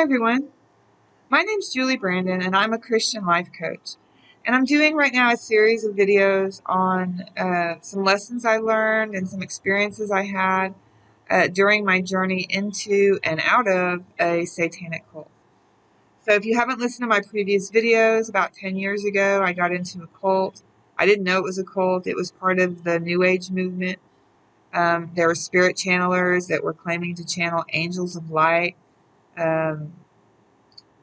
Hi, everyone. My name's Julie Brandon, and I'm a Christian life coach. And I'm doing right now a series of videos on some lessons I learned and some experiences I had during my journey into and out of a satanic cult. So if you haven't listened to my previous videos, about 10 years ago, I got into a cult. I didn't know it was a cult. It was part of the New Age movement. There were spirit channelers that were claiming to channel angels of light. Um,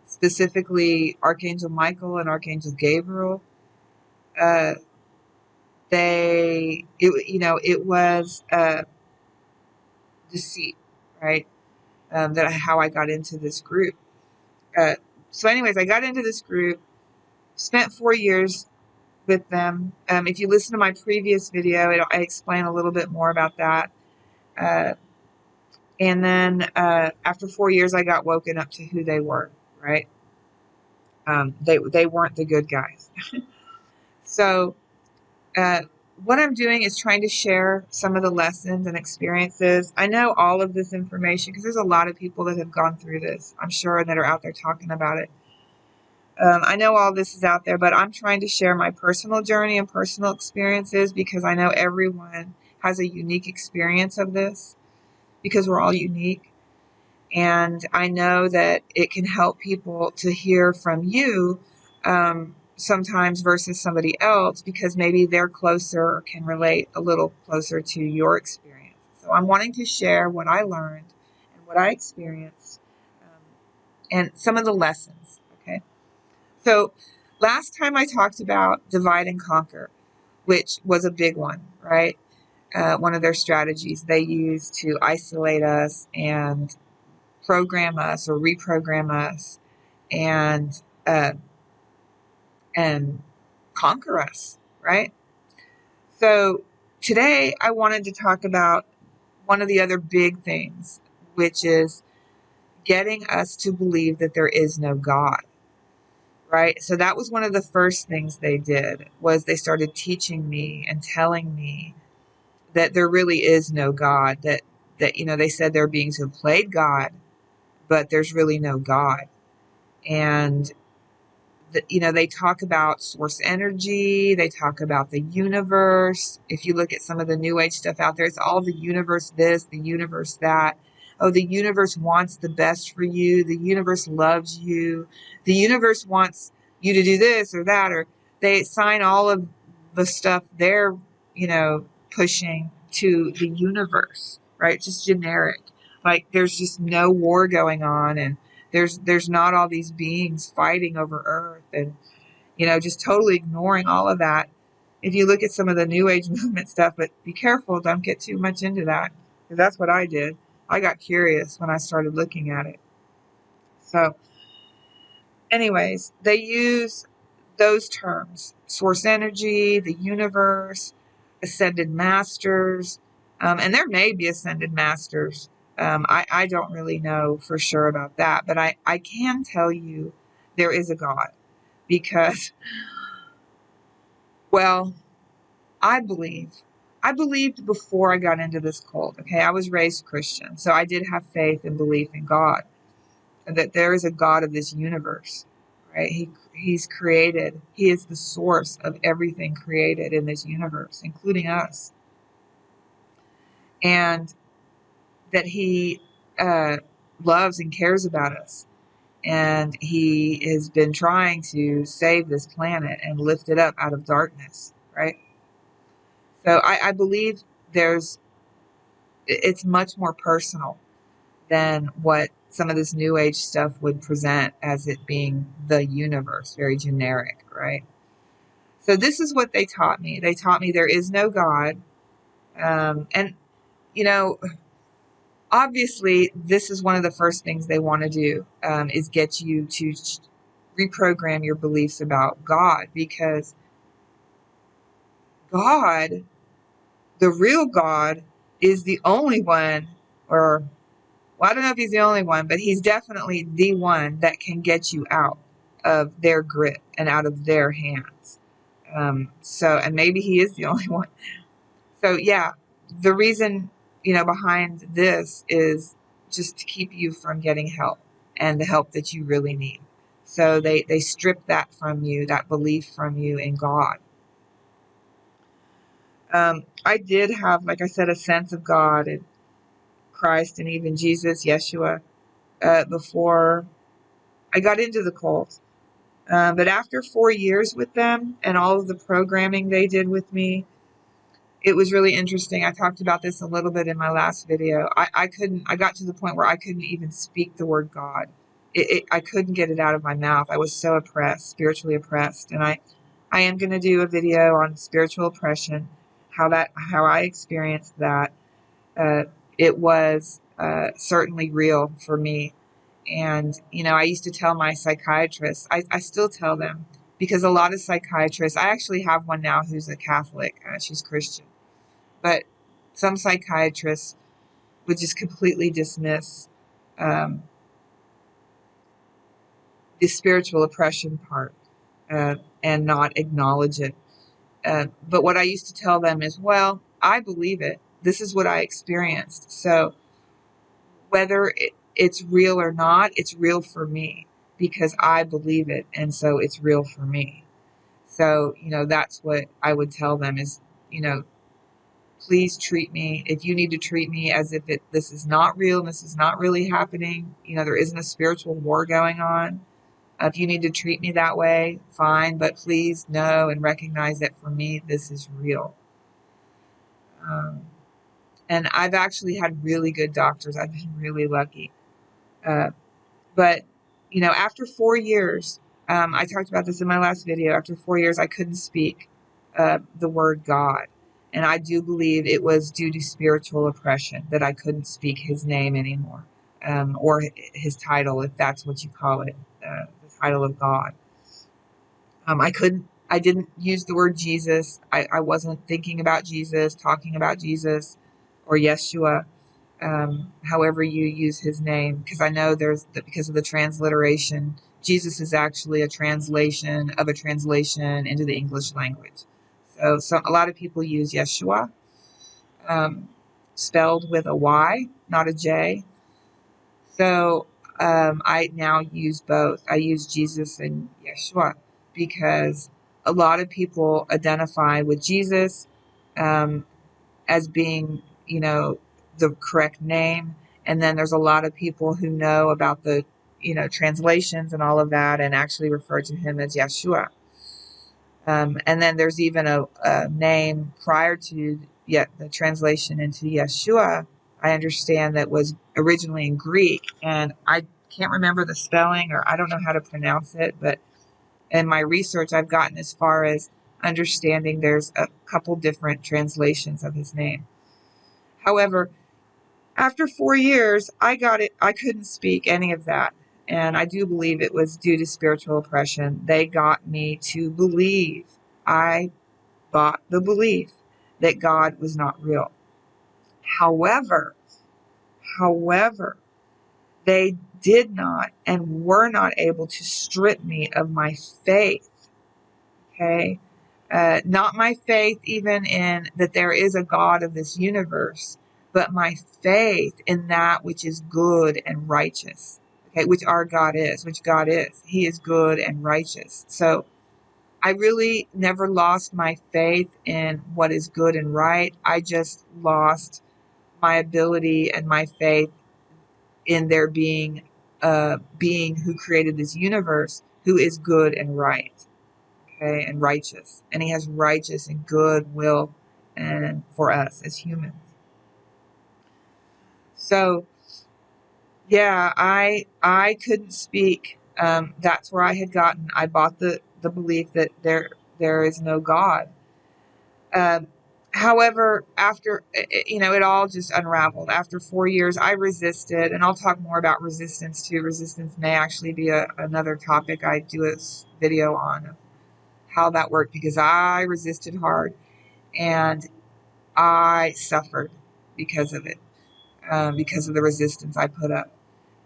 Specifically Archangel Michael and Archangel Gabriel. Uh, it was deceit, right? How I got into this group. Anyways, I got into this group, spent 4 years with them. If you listen to my previous video, I explain a little bit more about that. Uh, and then after 4 years, I got woken up to who they were, right? They weren't the good guys. So Uh, what I'm doing is trying to share some of the lessons and experiences. I know all of this information because there's a lot of people that have gone through this, I'm sure, that are out there talking about it. I know all this is out there, but I'm trying to share my personal journey and personal experiences because I know everyone has a unique experience of this because we're all unique. And I know that it can help people to hear from you sometimes versus somebody else because maybe they're closer or can relate a little closer to your experience. So I'm wanting to share what I learned and what I experienced and some of the lessons. Okay. So last time I talked about divide and conquer, which was a big one, right? One of their strategies they use to isolate us and program us or reprogram us and uh, and conquer us, right? So today I wanted to talk about one of the other big things, which is getting us to believe that there is no God, right? So that was one of the first things they did was they started teaching me and telling me that there really is no God, that they said there are beings who have played God, but there's really no God. And they talk about source energy. They talk about the universe. If you look at some of the new age stuff out there, it's all the universe this, the universe that. Oh, the universe wants the best for you. The universe loves you. The universe wants you to do this or that, or they assign all of the stuff they're, pushing to the universe, right? Just generic. Like there's just no war going on and there's not all these beings fighting over Earth and just totally ignoring all of that. If you look at some of the New Age movement stuff, but be careful, don't get too much into that because that's what I did. I got curious when I started looking at it. So, anyways, they use those terms: source energy, the universe, ascended masters, and there may be ascended masters. I don't really know for sure about that, but I can tell you there is a God because, well, I believe. I believed before I got into this cult. Okay, I was raised Christian, so I did have faith and belief in God, and that there is a God of this universe, right? He's created. He is the source of everything created in this universe, including us, and that He loves and cares about us, and He has been trying to save this planet and lift it up out of darkness, right? So I believe it's much more personal than what some of this new age stuff would present as it being the universe, very generic, right? So this is what they taught me. They taught me there is no God. And, you know, obviously, this is one of the first things they want to do is get you to reprogram your beliefs about God because God, the real God, is the only one, or well, I don't know if he's the only one, but he's definitely the one that can get you out of their grip and out of their hands. And maybe he is the only one. So yeah, the reason, behind this is just to keep you from getting help and the help that you really need. So they strip that from you, that belief from you in God. I did have, like I said, a sense of God and Christ and even Jesus, Yeshua, before I got into the cult. But after 4 years with them and all of the programming they did with me, it was really interesting. I talked about this a little bit in my last video. I got to the point where I couldn't even speak the word God. I couldn't get it out of my mouth. I was so oppressed, spiritually oppressed. And I am going to do a video on spiritual oppression, how I experienced that. Uh, it was certainly real for me. And, I used to tell my psychiatrists, I still tell them, because a lot of psychiatrists, I actually have one now who's a Catholic, she's Christian, but some psychiatrists would just completely dismiss um, the spiritual oppression part and not acknowledge it. But what I used to tell them is, well, I believe it. This is what I experienced. So whether it's real or not, it's real for me because I believe it. And so it's real for me. So, that's what I would tell them is, you know, please treat me, if you need to treat me as if this is not real and this is not really happening, there isn't a spiritual war going on. If you need to treat me that way, fine, but please know and recognize that for me, this is real. Um, and I've actually had really good doctors. I've been really lucky. Uh, but, after 4 years, I talked about this in my last video. After 4 years, I couldn't speak the word God. And I do believe it was due to spiritual oppression that I couldn't speak his name anymore, or his title, if that's what you call it, the title of God. I didn't use the word Jesus. I wasn't thinking about Jesus, talking about Jesus or Yeshua, however you use his name, because I know because of the transliteration, Jesus is actually a translation of a translation into the English language. So a lot of people use Yeshua, um, spelled with a Y, not a J. So I now use both. I use Jesus and Yeshua because a lot of people identify with Jesus um, as being, the correct name. And then there's a lot of people who know about the, translations and all of that and actually refer to him as Yeshua. And then there's even a name prior to yet the translation into Yeshua, I understand, that was originally in Greek. And I can't remember the spelling, or I don't know how to pronounce it, but in my research, I've gotten as far as understanding there's a couple different translations of his name. However, after 4 years, I got it. I couldn't speak any of that. And I do believe it was due to spiritual oppression. They got me to believe. I bought the belief that God was not real. However, however, they did not and were not able to strip me of my faith. Okay. Not my faith even in that there is a God of this universe, but my faith in that which is good and righteous. Okay, which our God is, which God is. He is good and righteous. So I really never lost my faith in what is good and right. I just lost my ability and my faith in there being a being who created this universe who is good and right. Okay, and righteous. And he has righteous and good will and for us as humans. So yeah, I couldn't speak. That's where I had gotten. I bought the belief that there is no God. Um, However, after it all just unraveled. After 4 years, I resisted, and I'll talk more about resistance too. Resistance may actually be another topic I do a video on how that worked, because I resisted hard and I suffered because of it, because of the resistance I put up.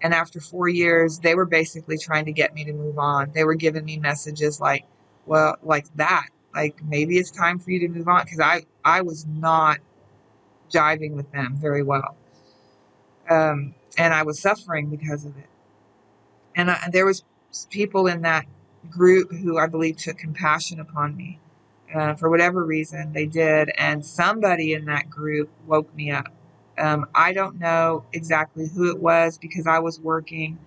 And after 4 years, they were basically trying to get me to move on. They were giving me messages like, well, like that, like maybe it's time for you to move on, because I was not jiving with them very well. And I was suffering because of it. And there was people in that group who I believe took compassion upon me. For whatever reason, they did. And somebody in that group woke me up. I don't know exactly who it was because I was working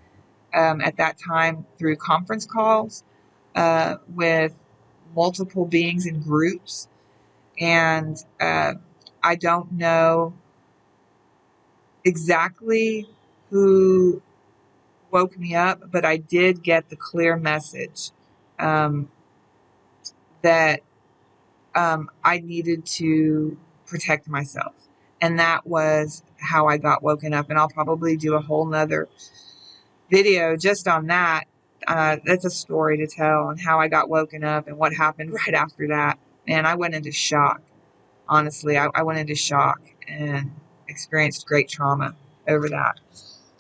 at that time through conference calls with multiple beings in groups. And I don't know exactly who woke me up, but I did get the clear message um, that I needed to protect myself. And that was how I got woken up. And I'll probably do a whole nother video just on that. That's a story to tell and how I got woken up and what happened right after that. And I went into shock. Honestly, I went into shock and experienced great trauma over that.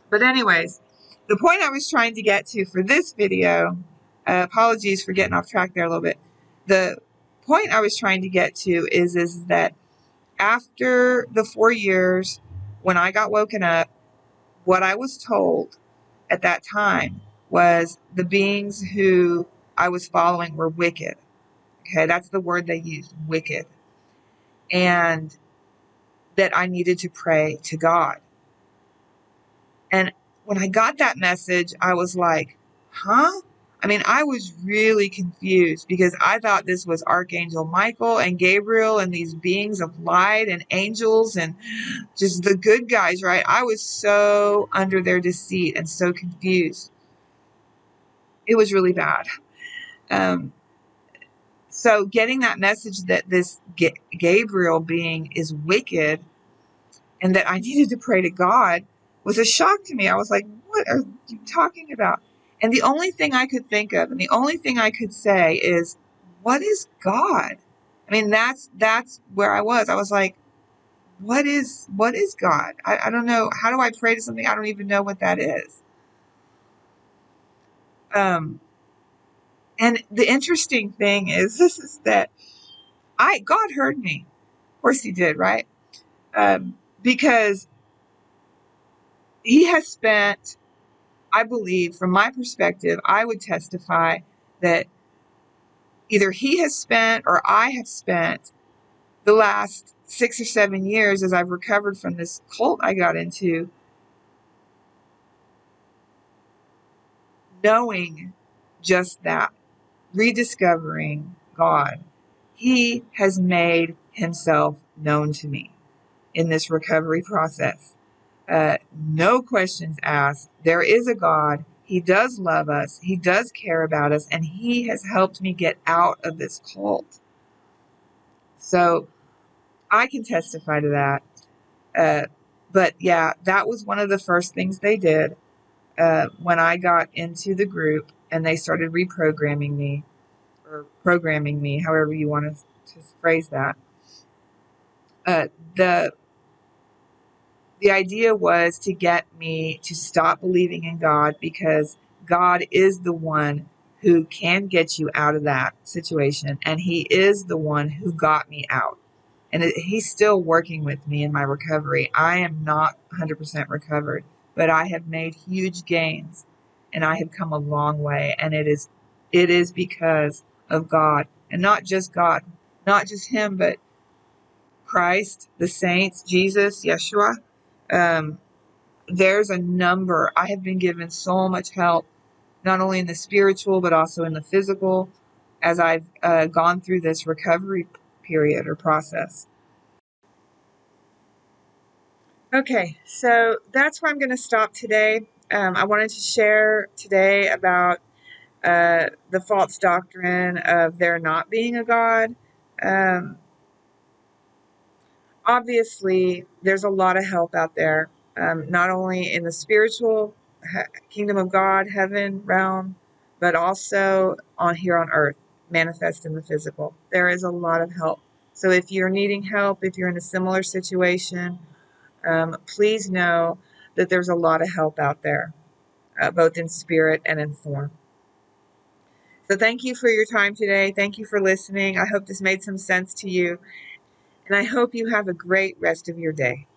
But anyways, the point I was trying to get to for this video, apologies for getting off track there a little bit. The point I was trying to get to is that after the 4 years, when I got woken up, what I was told at that time was the beings who I was following were wicked. Okay, that's the word they used, wicked. And that I needed to pray to God. And when I got that message, I was like, huh? I mean, I was really confused because I thought this was Archangel Michael and Gabriel and these beings of light and angels and just the good guys, right? I was so under their deceit and so confused. It was really bad. Um, so getting that message that this Gabriel being is wicked and that I needed to pray to God was a shock to me. I was like, what are you talking about? And the only thing I could think of and the only thing I could say is, what is God? I mean, that's where I was. I was like, what is God? I don't know. How do I pray to something? I don't even know what that is. Um, and the interesting thing is this is that God heard me. Of course he did, right? Because he has spent, I believe, from my perspective, I would testify that either he has spent or I have spent the last 6 or 7 years as I've recovered from this cult I got into, knowing just that, rediscovering God. He has made himself known to me in this recovery process. No questions asked. There is a God. He does love us. He does care about us. And he has helped me get out of this cult. So I can testify to that. But yeah, that was one of the first things they did when I got into the group and they started reprogramming me or programming me, however you want to phrase that. Uh, the the idea was to get me to stop believing in God because God is the one who can get you out of that situation. And he is the one who got me out. And he's still working with me in my recovery. I am not 100% recovered, but I have made huge gains and I have come a long way. And it is because of God, and not just God, not just him, but Christ, the saints, Jesus, Yeshua. Um, there's a number. I have been given so much help, not only in the spiritual, but also in the physical, as I've gone through this recovery period or process. Okay, so that's where I'm going to stop today. I wanted to share today about the false doctrine of there not being a God. Um, Obviously, there's a lot of help out there, not only in the spiritual kingdom of God, heaven realm, but also on here on earth, manifest in the physical. There is a lot of help. So if you're needing help, if you're in a similar situation, please know that there's a lot of help out there, both in spirit and in form. So thank you for your time today. Thank you for listening. I hope this made some sense to you. And I hope you have a great rest of your day.